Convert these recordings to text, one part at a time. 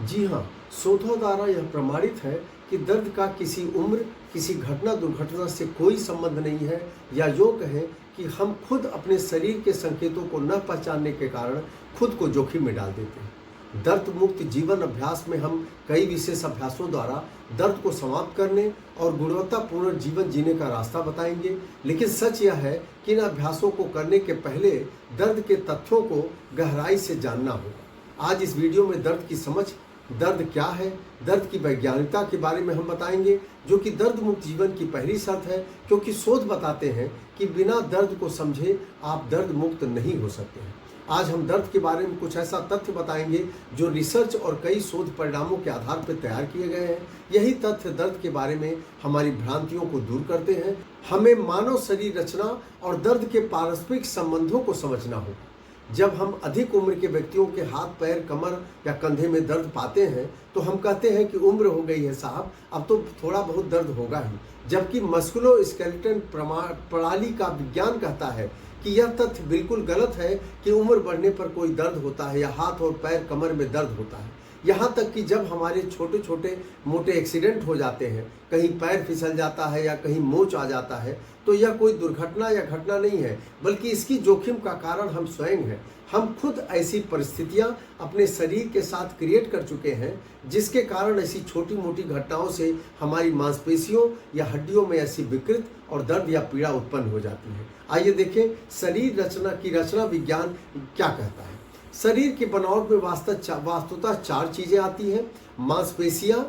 जी हाँ, शोधों द्वारा यह प्रमाणित है कि दर्द का किसी उम्र, किसी घटना दुर्घटना से कोई संबंध नहीं है, या यूँ कहें कि हम खुद अपने शरीर के संकेतों को न पहचानने के कारण खुद को जोखिम में डाल देते हैं। दर्द मुक्त जीवन अभ्यास में हम कई विशेष अभ्यासों द्वारा दर्द को समाप्त करने और गुणवत्तापूर्ण जीवन जीने का रास्ता बताएंगे। लेकिन सच यह है कि इन अभ्यासों को करने के पहले दर्द के तथ्यों को गहराई से जानना होगा। आज इस वीडियो में दर्द की समझ, दर्द क्या है, दर्द की वैज्ञानिकता के बारे में हम बताएंगे, जो कि दर्द मुक्त जीवन की पहली शर्त है, क्योंकि शोध बताते हैं कि बिना दर्द को समझे आप दर्द मुक्त नहीं हो सकते हैं। आज हम दर्द के बारे में कुछ ऐसा तथ्य बताएंगे जो रिसर्च और कई शोध परिणामों के आधार पर तैयार किए गए हैं। यही तथ्य दर्द के बारे में हमारी भ्रांतियों को दूर करते हैं। हमें मानव शरीर रचना और दर्द के पारस्परिक संबंधों को समझना होगा। जब हम अधिक उम्र के व्यक्तियों के हाथ, पैर, कमर या कंधे में दर्द पाते हैं तो हम कहते हैं कि उम्र हो गई है साहब, अब तो थोड़ा बहुत दर्द होगा ही। जबकि मस्कुलोस्केलेटल प्रणाली का विज्ञान कहता है कि यह तथ्य बिल्कुल गलत है कि उम्र बढ़ने पर कोई दर्द होता है या हाथ और पैर, कमर में दर्द होता है। यहाँ तक कि जब हमारे छोटे छोटे मोटे एक्सीडेंट हो जाते हैं, कहीं पैर फिसल जाता है या कहीं मोच आ जाता है, तो यह कोई दुर्घटना या घटना नहीं है, बल्कि इसकी जोखिम का कारण हम स्वयं हैं। हम खुद ऐसी परिस्थितियां अपने शरीर के साथ क्रिएट कर चुके हैं, जिसके कारण ऐसी छोटी मोटी घटनाओं से हमारी मांसपेशियों या हड्डियों में ऐसी विकृत और दर्द या पीड़ा उत्पन्न हो जाती है। आइए देखें शरीर रचना विज्ञान क्या कहता है। शरीर की बनावट में वास्तुतः चार चीजें आती हैं: मांसपेशियां,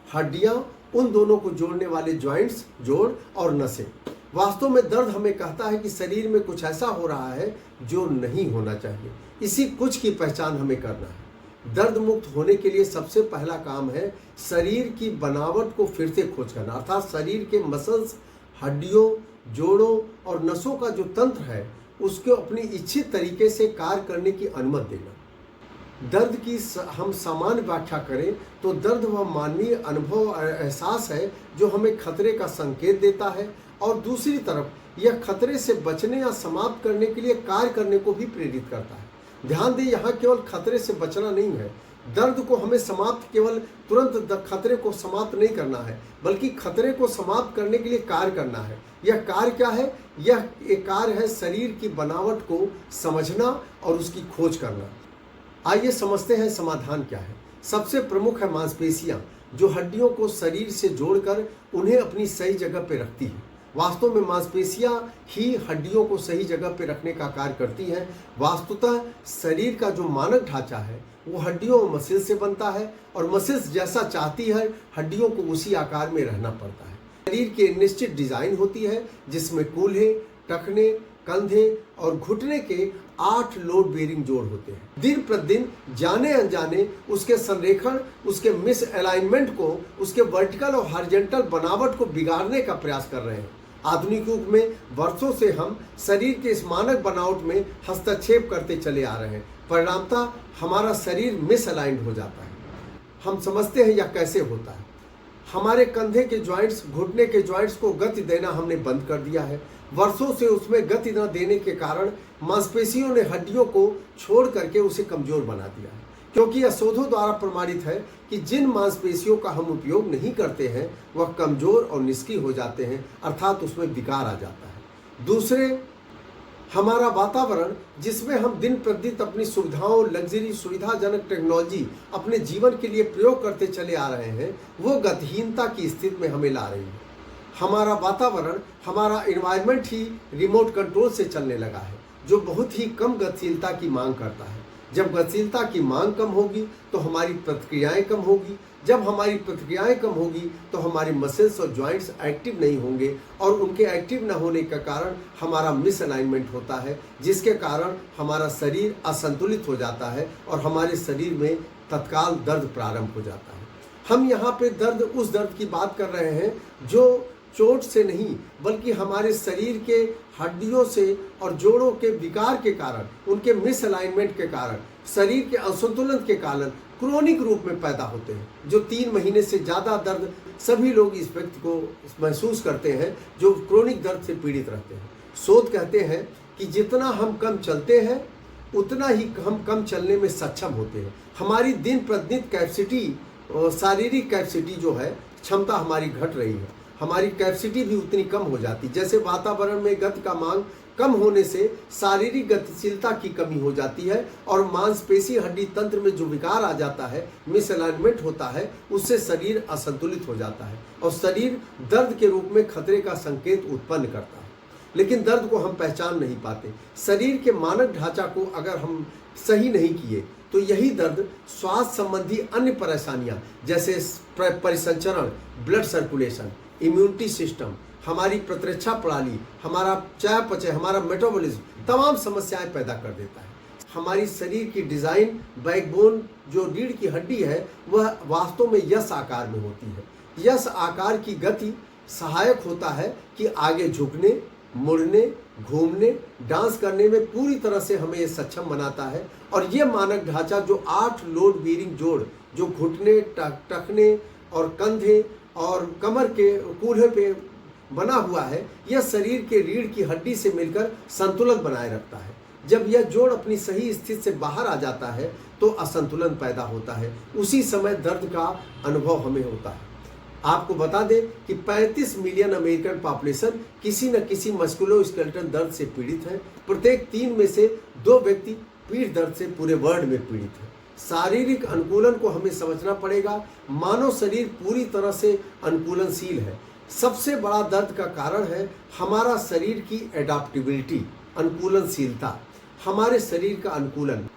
हड्डियां, उन दोनों को जोड़ने वाले जॉइंट्स, जोड़, और नसें। वास्तव में दर्द हमें कहता है कि शरीर में कुछ ऐसा हो रहा है जो नहीं होना चाहिए। इसी कुछ की पहचान हमें करना है। दर्द मुक्त होने के लिए सबसे पहला काम है शरीर की बनावट को फिर से खोज करना, अर्थात शरीर के मसल्स, हड्डियों, जोड़ों और नसों का जो तंत्र है उसको अपनी इच्छित तरीके से कार्य करने की अनुमति देना। दर्द की हम सामान्य व्याख्या करें तो दर्द वह मानवीय अनुभव और एहसास है जो हमें खतरे का संकेत देता है, और दूसरी तरफ यह खतरे से बचने या समाप्त करने के लिए कार्य करने को भी प्रेरित करता है। ध्यान दें, यहाँ केवल खतरे से बचना नहीं है। दर्द को हमें समाप्त केवल तुरंत खतरे को समाप्त नहीं करना है, बल्कि खतरे को समाप्त करने के लिए कार्य करना है। यह कार्य क्या है? यह एक कार्य है शरीर की बनावट को समझना और उसकी खोज करना। आइए समझते हैं समाधान क्या है। सबसे प्रमुख है मांसपेशियां, जो हड्डियों को शरीर से जोड़कर उन्हें अपनी सही जगह पर रखती है। वास्तव में मांसपेशियां ही हड्डियों को सही जगह पर रखने का कार्य करती हैं। वास्तुतः शरीर का जो मानक ढांचा है वो हड्डियों और मसल से बनता है, और मसल्स जैसा चाहती है हड्डियों को उसी आकार में रहना पड़ता है। शरीर की निश्चित डिजाइन होती है जिसमें कूल्हे, टखने, कंधे और घुटने के 8 लोड बेरिंग जोड़ होते हैं। दिन प्रतिदिन जाने अनजाने उसके संरेखण, उसके मिस अलाइनमेंट को, उसके वर्टिकल और हॉरिजॉन्टल बनावट को बिगाड़ने का प्रयास कर रहे हैं। आधुनिक युग में वर्षों से हम शरीर के इस मानक बनावट में हस्तक्षेप करते चले आ रहे हैं। परिणामतः हमारा शरीर मिसअलाइंड हो जाता है। हम समझते हैं यह कैसे होता है। हमारे कंधे के जॉइंट्स, घुटने के जॉइंट्स को गति देना हमने बंद कर दिया है। वर्षों से उसमें गति न देने के कारण मांसपेशियों ने हड्डियों को छोड़ करके उसे कमजोर बना दिया है। क्योंकि यह शोधों द्वारा प्रमाणित है कि जिन मांसपेशियों का हम उपयोग नहीं करते हैं वह कमजोर और निष्क्रिय हो जाते हैं, अर्थात उसमें विकार आ जाता है। दूसरे, हमारा वातावरण जिसमें हम दिन प्रतिदिन अपनी सुविधाओं, लग्जरी, सुविधाजनक टेक्नोलॉजी अपने जीवन के लिए प्रयोग करते चले आ रहे हैं, वो गतिहीनता की स्थिति में हमें ला रही है। हमारा वातावरण, हमारा एनवायरनमेंट ही रिमोट कंट्रोल से चलने लगा है, जो बहुत ही कम गतिशीलता की मांग करता है। जब गतिशीलता की मांग कम होगी तो हमारी प्रतिक्रियाएं कम होगी। जब हमारी प्रतिक्रियाएं कम होगी तो हमारे मसल्स और जॉइंट्स एक्टिव नहीं होंगे, और उनके एक्टिव न होने के कारण हमारा मिसअलाइनमेंट होता है, जिसके कारण हमारा शरीर असंतुलित हो जाता है और हमारे शरीर में तत्काल दर्द प्रारंभ हो जाता है। हम यहाँ पे दर्द, उस दर्द की बात कर रहे हैं जो चोट से नहीं, बल्कि हमारे शरीर के हड्डियों से और जोड़ों के विकार के कारण, उनके मिसअलाइनमेंट के कारण, शरीर के असंतुलन के कारण क्रोनिक रूप में पैदा होते हैं। जो 3 महीने से ज़्यादा दर्द सभी लोग इस व्यक्ति को महसूस करते हैं जो क्रोनिक दर्द से पीड़ित रहते हैं। शोध कहते हैं कि जितना हम कम चलते हैं उतना ही हम कम चलने में सक्षम होते हैं। हमारी दिन प्रतिदिन कैपेसिटी, शारीरिक कैपेसिटी जो है, क्षमता हमारी घट रही है, हमारी कैपेसिटी भी उतनी कम हो जाती। जैसे वातावरण में गति का मांग कम होने से शारीरिक गतिशीलता की कमी हो जाती है और मांसपेशी हड्डी तंत्र में जो विकार आ जाता है, मिसअलाइनमेंट होता है, उससे शरीर असंतुलित हो जाता है और शरीर दर्द के रूप में खतरे का संकेत उत्पन्न करता है। लेकिन दर्द को हम पहचान नहीं पाते। शरीर के मानक ढांचा को अगर हम सही नहीं किए तो यही दर्द स्वास्थ्य संबंधी अन्य परेशानियां जैसे परिसंचरण, ब्लड सर्कुलेशन, इम्यूनिटी सिस्टम, हमारी प्रतिरक्षा प्रणाली, हमारा चयापचय, हमारा मेटाबॉलिज्म, तमाम समस्याएं पैदा कर देता है। हमारी शरीर की डिज़ाइन, बैकबोन जो रीढ़ की हड्डी है, वह वास्तव में यस आकार में होती है। यस आकार की गति सहायक होता है कि आगे झुकने, मुड़ने, घूमने, डांस करने में पूरी तरह से हमें ये सक्षम बनाता है। और ये मानक ढांचा जो 8 लोड बेयरिंग जोड़ जो घुटने, टखने और कंधे और कमर के कूल्हे पे बना हुआ है, यह शरीर के रीढ़ की हड्डी से मिलकर संतुलन बनाए रखता है। जब यह जोड़ अपनी सही स्थिति से बाहर आ जाता है तो असंतुलन पैदा होता है। उसी समय दर्द का अनुभव हमें होता है। आपको बता दें कि 35 मिलियन अमेरिकन पॉपुलेशन किसी न किसी मस्कुलोस्केलेटल दर्द से पीड़ित है। प्रत्येक 3 में से 2 व्यक्ति पीठ दर्द से पूरे वर्ल्ड में पीड़ित है। शारीरिक अनुकूलन को हमें समझना पड़ेगा। मानव शरीर पूरी तरह से अनुकूलनशील है। सबसे बड़ा दर्द का कारण है हमारा शरीर की एडाप्टेबिलिटी, अनुकूलनशीलता, हमारे शरीर का अनुकूलन।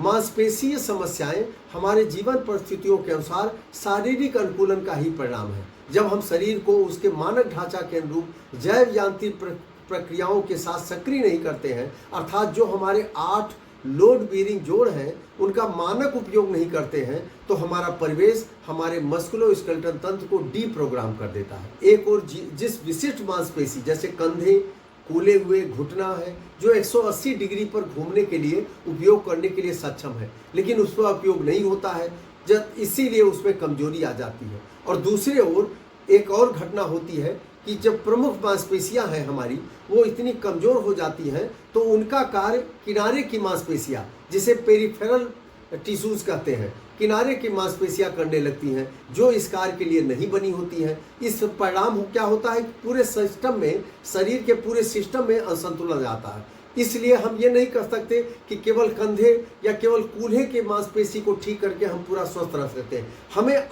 मांसपेशीय समस्याएं हमारे जीवन परिस्थितियों के अनुसार शारीरिक अनुकूलन का ही परिणाम है। जब हम शरीर को उसके मानक ढांचा के अनुरूप जैव यांत्रिक प्रक्रियाओं के साथ सक्रिय नहीं करते हैं, अर्थात जो हमारे 8 लोड बेयरिंग जोड़ हैं उनका मानक उपयोग नहीं करते हैं, तो हमारा परिवेश हमारे मस्कुलोस्केलेटल तंत्र को डीप्रोग्राम कर देता है। एक और जिस विशिष्ट मांसपेशी जैसे कंधे, कूले हुए घुटना है, जो 180 डिग्री पर घूमने के लिए उपयोग करने के लिए सक्षम है, लेकिन उस पर उपयोग नहीं होता है, जब इसीलिए उसमें कमजोरी आ जाती है। और दूसरी ओर एक और घटना होती है कि जब प्रमुख मांसपेशियां हैं हमारी, वो इतनी कमजोर हो जाती हैं तो उनका कार्य किनारे की मांसपेशियां, जिसे पेरिफेरल टिश्यूज कहते हैं, किनारे की मांसपेशियां करने लगती हैं, जो इस कार्य के लिए नहीं बनी होती हैं। इस परिणाम क्या होता है कि पूरे सिस्टम में, शरीर के पूरे सिस्टम में असंतुलन आता है। इसलिए हम ये नहीं कर सकते कि केवल कंधे या केवल कूल्हे के मांसपेशी को ठीक करके हम पूरा स्वस्थ रह सकते हैं। हमें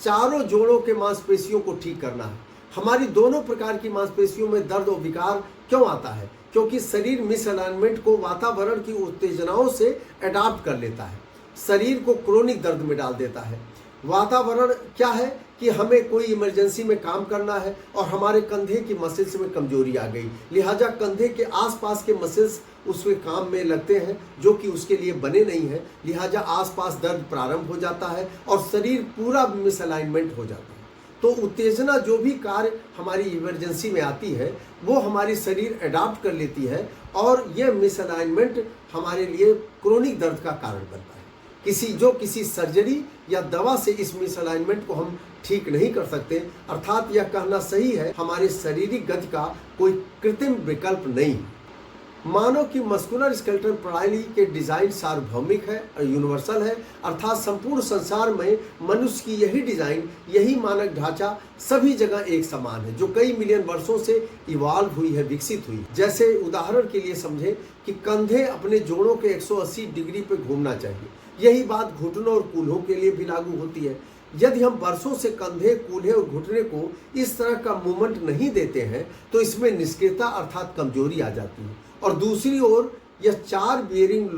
चारों जोड़ों के मांसपेशियों को ठीक करना है। हमारी दोनों प्रकार की मांसपेशियों में दर्द और विकार क्यों आता है? क्योंकि शरीर मिसअलाइनमेंट को वातावरण की उत्तेजनाओं से अडॉप्ट कर लेता है, शरीर को क्रोनिक दर्द में डाल देता है। वातावरण क्या है कि हमें कोई इमरजेंसी में काम करना है और हमारे कंधे की मसल्स में कमजोरी आ गई, लिहाजा कंधे के आसपास के मसल्स उसके काम में लगते हैं जो कि उसके लिए बने नहीं हैं, लिहाजा आसपास दर्द प्रारंभ हो जाता है और शरीर पूरा मिसअलाइनमेंट हो जाता है। तो उत्तेजना जो भी कार्य हमारी इमरजेंसी में आती है वो हमारी शरीर अडॉप्ट कर लेती है और यह मिसअलाइनमेंट हमारे लिए क्रोनिक दर्द का कारण बनता है। किसी सर्जरी या दवा से इस मिसअलाइनमेंट को हम ठीक नहीं कर सकते, अर्थात यह कहना सही है हमारे शारीरिक गति का कोई कृत्रिम विकल्प नहीं। मानव की मस्कुलर स्केलेटल प्रणाली के डिजाइन सार्वभौमिक है, यूनिवर्सल है, अर्थात संपूर्ण संसार में मनुष्य की यही डिजाइन, यही मानक ढांचा सभी जगह एक समान है, जो कई मिलियन वर्षों से इवॉल्व हुई है, विकसित हुई। जैसे उदाहरण के लिए समझे कि कंधे अपने जोड़ों के 180 डिग्री पे घूमना चाहिए, यही बात घुटनों और कूल्हों के लिए भी लागू होती है। यदि हम वर्षों से कंधे, कूल्हे और घुटने को इस तरह का मूवमेंट नहीं देते हैं तो इसमें निष्क्रियता अर्थात कमजोरी आ जाती है। और दूसरी ओर यह 4 बेयरिंग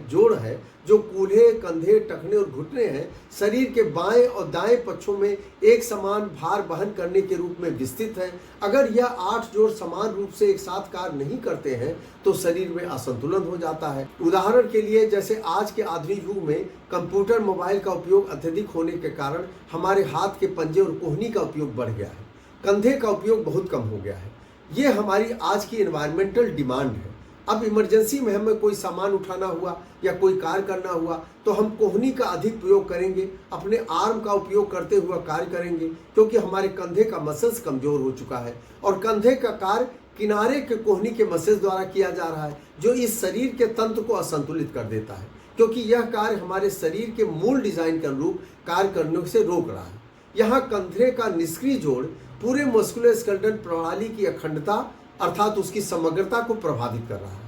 जोड़ है जो कूल्हे, कंधे, टखने और घुटने हैं, शरीर के बाएं और दाएं पक्षों में एक समान भार वहन करने के रूप में विस्तृत है। अगर यह 8 जोड़ समान रूप से एक साथ कार्य नहीं करते हैं तो शरीर में असंतुलन हो जाता है। उदाहरण के लिए जैसे आज के आधुनिक युग में कंप्यूटर, मोबाइल का उपयोग अत्यधिक होने के कारण हमारे हाथ के पंजे और कोहनी का उपयोग बढ़ गया है, कंधे का उपयोग बहुत कम हो गया है। ये हमारी आज की एनवायरमेंटल डिमांड है। अब इमरजेंसी में हमें कोई सामान उठाना हुआ या कोई कार्य करना हुआ तो हम कोहनी का अधिक प्रयोग करेंगे, अपने आर्म का उपयोग करते हुए कार्य करेंगे, क्योंकि हमारे कंधे का मसल्स कमजोर हो चुका है और कंधे का कार्य किनारे के कोहनी के मसेज द्वारा किया जा रहा है, जो इस शरीर के तंत्र को असंतुलित कर देता है, क्योंकि यह कार्य हमारे शरीर के मूल डिजाइन के अनुरूप कार्य करने से रोक रहा है। यहाँ कंधे का निष्क्रिय जोड़ पूरे मस्कुलोस्केलेटल प्रणाली की अखंडता अर्थात उसकी समग्रता को प्रभावित कर रहा है।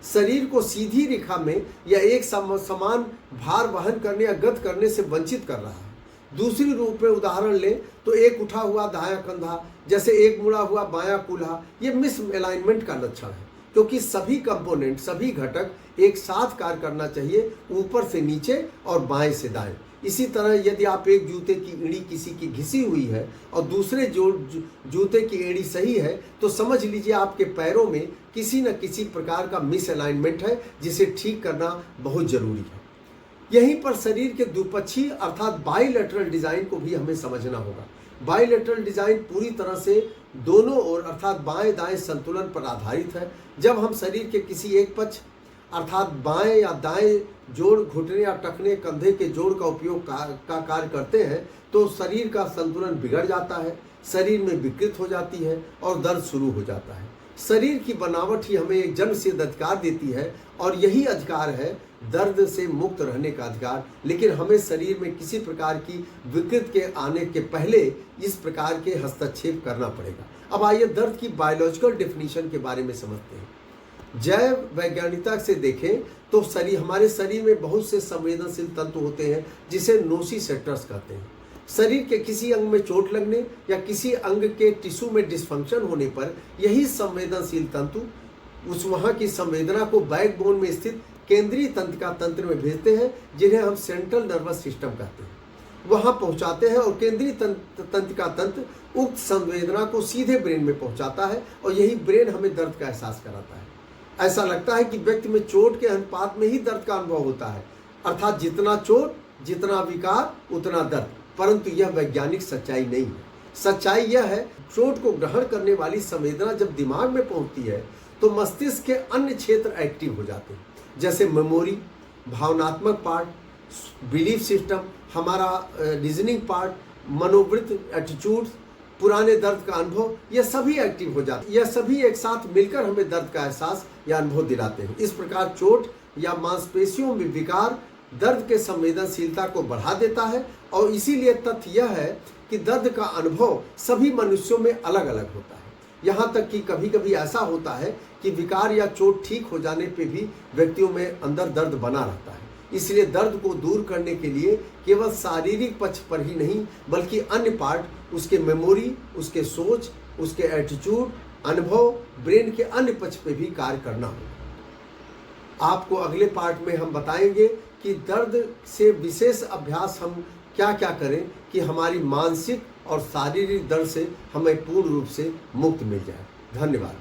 शरीर को सीधी रेखा में या एक समान भार वहन करने या गत करने से वंचित कर रहा है। दूसरी रूप में उदाहरण लें तो एक उठा हुआ दायां कंधा, जैसे एक मुड़ा हुआ बायां कूल्हा, ये मिस अलाइनमेंट का लक्षण है, क्योंकि सभी कंपोनेंट, सभी घटक एक साथ कार्य करना चाहिए, ऊपर से नीचे और बाएं से दाएं। इसी तरह यदि आप एक जूते की एड़ी किसी की घिसी हुई है और दूसरे जूते की एड़ी सही है, तो समझ लीजिए आपके पैरों में किसी न किसी प्रकार का मिस अलाइनमेंट है, जिसे ठीक करना बहुत जरूरी है। यहीं पर शरीर के द्विपक्षीय अर्थात बाइलेटरल डिजाइन को भी हमें समझना होगा। बाइलेटरल डिजाइन पूरी तरह से दोनों ओर अर्थात बाएं दाएं संतुलन पर आधारित है। जब हम शरीर के किसी एक पक्ष अर्थात बाएं या दाएं जोड़, घुटने या टखने, कंधे के जोड़ का उपयोग का कार्य करते हैं, तो शरीर का संतुलन बिगड़ जाता है, शरीर में विकृत हो जाती है और दर्द शुरू हो जाता है। शरीर की बनावट ही हमें एक जन्मसिद्ध अधिकार देती है और यही अधिकार है दर्द से मुक्त रहने का अधिकार। लेकिन हमें शरीर में किसी प्रकार की विकृत के आने के पहले इस प्रकार के हस्तक्षेप करना पड़ेगा। अब आइए दर्द की बायोलॉजिकल डेफिनेशन के बारे में समझते हैं। जैव वैज्ञानिकता से देखें तो हमारे शरीर में बहुत से संवेदनशील तंतु होते हैं, जिसे नोसिसेप्टर्स कहते हैं। शरीर के किसी अंग में चोट लगने या किसी अंग के टिश्यू में डिस्फंक्शन होने पर यही संवेदनशील तंतु उस वहाँ की संवेदना को बैकबोन में स्थित केंद्रीय तंत्रिका तंत्र में भेजते हैं, जिन्हें हम सेंट्रल नर्वस सिस्टम कहते हैं, वहाँ पहुँचाते हैं और केंद्रीय तंत्रिका तंत्र उक्त संवेदना को सीधे ब्रेन में पहुँचाता है और यही ब्रेन हमें दर्द का एहसास कराता है। ऐसा लगता है कि व्यक्ति में चोट के अनुपात में ही दर्द का अनुभव होता है, अर्थात जितना चोट, जितना विकार, उतना दर्द, परंतु यह वैज्ञानिक सच्चाई नहीं है। सच्चाई यह है, चोट को ग्रहण करने वाली संवेदना जब दिमाग में पहुंचती है तो मस्तिष्क के अन्य क्षेत्र एक्टिव हो जाते हैं, जैसे मेमोरी, भावनात्मक पार्ट, बिलीफ सिस्टम, हमारा रीजनिंग पार्ट, मनोवृत्त, एटीट्यूड, पुराने दर्द का अनुभव, यह सभी एक्टिव हो जाते हैं। यह सभी एक साथ मिलकर हमें दर्द का एहसास या अनुभव दिलाते हैं। इस प्रकार चोट या मांसपेशियों में विकार दर्द के संवेदनशीलता को बढ़ा देता है और इसीलिए तथ्य यह है कि दर्द का अनुभव सभी मनुष्यों में अलग अलग होता है। यहाँ तक कि कभी कभी ऐसा होता है कि विकार या चोट ठीक हो जाने पे भी व्यक्तियों में अंदर दर्द बना रहता है। इसलिए दर्द को दूर करने के लिए केवल शारीरिक पक्ष पर ही नहीं बल्कि अन्य पार्ट, उसके मेमोरी, उसके सोच, उसके एटीट्यूड, अनुभव, ब्रेन के अन्य पक्ष पे भी कार्य करना होगा। आपको अगले पार्ट में हम बताएंगे कि दर्द से विशेष अभ्यास हम क्या क्या करें कि हमारी मानसिक और शारीरिक दर्द से हमें पूर्ण रूप से मुक्त मिल जाए। धन्यवाद।